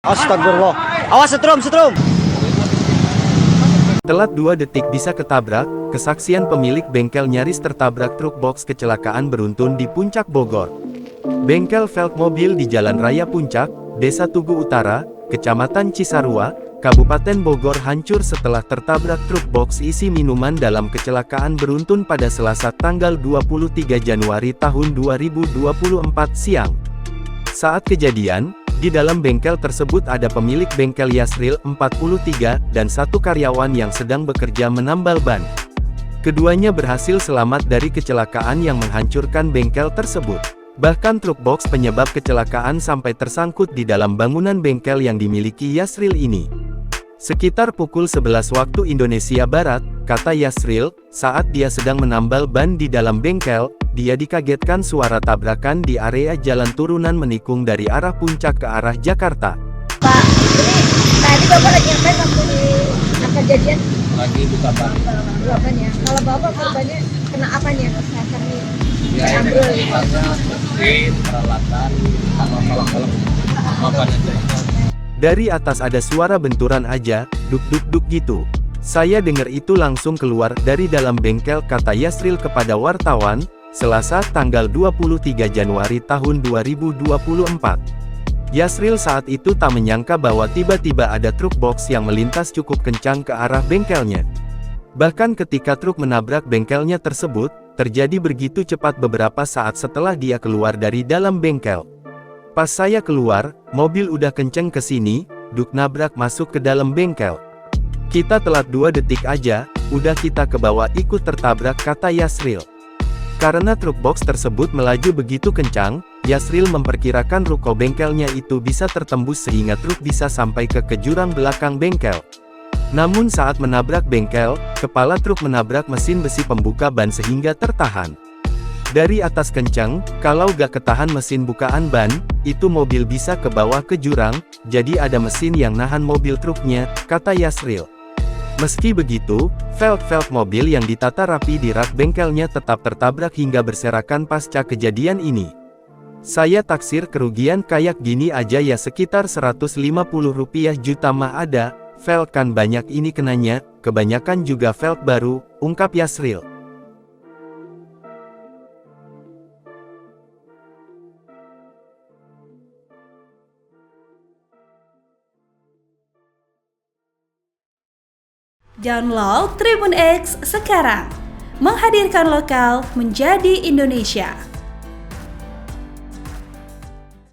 Astagfirullah. Awas setrum. Telat 2 detik bisa ketabrak, kesaksian pemilik bengkel nyaris tertabrak truk box kecelakaan beruntun di Puncak Bogor. Bengkel velg mobil di Jalan Raya Puncak, Desa Tugu Utara, Kecamatan Cisarua, Kabupaten Bogor hancur setelah tertabrak truk box isi minuman dalam kecelakaan beruntun pada Selasa tanggal 23 Januari tahun 2024 siang. Saat kejadian, di dalam bengkel tersebut ada pemilik bengkel Yasril, 43, dan satu karyawan yang sedang bekerja menambal ban. Keduanya berhasil selamat dari kecelakaan yang menghancurkan bengkel tersebut. Bahkan truk box penyebab kecelakaan sampai tersangkut di dalam bangunan bengkel yang dimiliki Yasril ini. Sekitar pukul 11 waktu Indonesia Barat, kata Yasril, saat dia sedang menambal ban di dalam bengkel, dia dikagetkan suara tabrakan di area jalan turunan menikung dari arah Puncak ke arah Jakarta. Pak, ini tadi Bapak lagi ngapain waktu di kejadian? Lagi buka ban. Buka ban ya. Kalau Bapak korbannya kena apa nih yang kesehatan nih? Ya, Ambil. mesin, peralatan, sama kolom-kolom makan aja. Dari atas ada suara benturan aja, duk gitu. Saya dengar itu langsung keluar dari dalam bengkel, kata Yasril kepada wartawan, Selasa tanggal 23 Januari tahun 2024. Yasril saat itu tak menyangka bahwa tiba-tiba ada truk box yang melintas cukup kencang ke arah bengkelnya. Bahkan ketika truk menabrak bengkelnya tersebut, terjadi begitu cepat beberapa saat setelah dia keluar dari dalam bengkel. Pas saya keluar, mobil udah kenceng ke sini, duk nabrak masuk ke dalam bengkel. Kita telat 2 detik aja, udah kita ke bawah ikut tertabrak, kata Yasril. Karena truk box tersebut melaju begitu kencang, Yasril memperkirakan ruko bengkelnya itu bisa tertembus sehingga truk bisa sampai ke jurang belakang bengkel. Namun saat menabrak bengkel, kepala truk menabrak mesin besi pembuka ban sehingga tertahan. Dari atas kencang, kalau gak ketahan mesin bukaan ban, itu mobil bisa ke bawah ke jurang, jadi ada mesin yang nahan mobil truknya, kata Yasril. Meski begitu, velg mobil yang ditata rapi di rak bengkelnya tetap tertabrak hingga berserakan pasca kejadian ini. Saya taksir kerugian kayak gini aja ya sekitar 150 rupiah juta mah ada, velg kan banyak ini kenanya, kebanyakan juga velg baru, ungkap Yasril. Download Tribun X sekarang, menghadirkan lokal menjadi Indonesia.